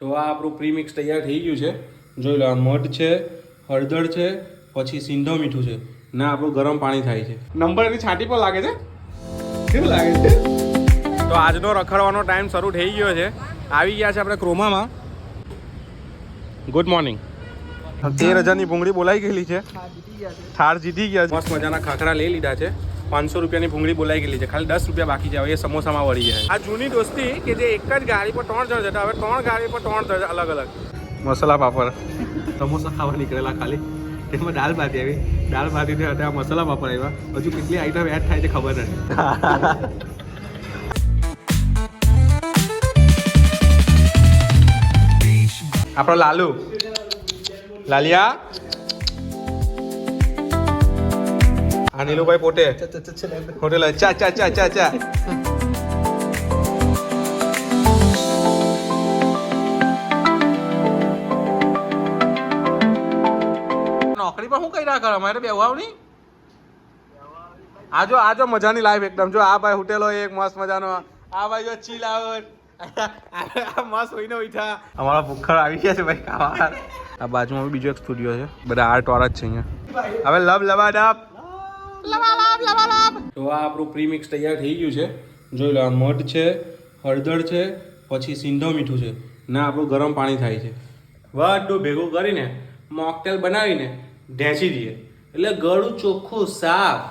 તો આ આપણું પ્રીમિક્સ તૈયાર થઈ ગયું છે. જોઈ લો, આ મધ છે, હળદર છે, પછી સિંધો મીઠું છે ને આપણું ગરમ પાણી થાય છે. નંબર એની છાંટી પર લાગે છે. કેવું લાગે છે? તો આજનો રખડવાનો ટાઈમ શરૂ થઈ ગયો છે. આવી ગયા છે આપણે ક્રોમામાં. Good morning. 13,000ની ભૂંગળી બોલાઈ ગયેલી છે. થાળ જીતી ગયા. મસ્ત મજાના ખાખરા લઈ લીધા છે. 500 રૂપિયાની ભૂંગળી બોલાઈ ગયેલી છે. ખાલી 10 રૂપિયા બાકી છે. હવે એ સમોસામાં વળી જાય. આ જૂની દોસ્તી કે જે એક જ ગાડી પર 3 જણ જતા, હવે 3 ગાડી પર 3 જણ અલગ અલગ. મસાલા પાપડ, સમોસા ખાવા નીકળેલા ખાલી. તેમાં દાળ ભાતી આવી. દાળ ભાતી હતા મસાલા પાપડ આવ્યા. હજુ કેટલી આઈટમ એડ થાય છે ખબર નથી. આપણો લાલુ, લાલિયા, આ નીલુભાઈ પોતે હોટેલ ચા ચા ચા ચા ચા. નોકરી પર શું કઈ ના કરે, અમારે બે આવ નહીં. આજો આજો મજાની લાઈફ એકદમ. જો આ ભાઈ હોટેલો એક મસ્ત મજાનો, આ ભાઈ જો ચીલ આવે, મસ્ત હોઈને ઉઠા. અમારા ભૂખડ આવી ગયા છે ભાઈ ખાવા. આ બાજુમાં બીજો એક સ્ટુડિયો છે, બધા આર્ટ વાળા જ છે અહીંયા. હવે લવ લવાડપ તો આ આપણું પ્રીમિક્સ તૈયાર થઈ ગયું છે. જોઈ લો, આ મધ છે, હળદર છે, પછી સિંધો મીઠું છે ને આપણું ગરમ પાણી થાય છે. બધું ભેગું કરીને મોકટેલ બનાવીને ઢેંચી દઈએ એટલે ગળું ચોખ્ખું સાફ.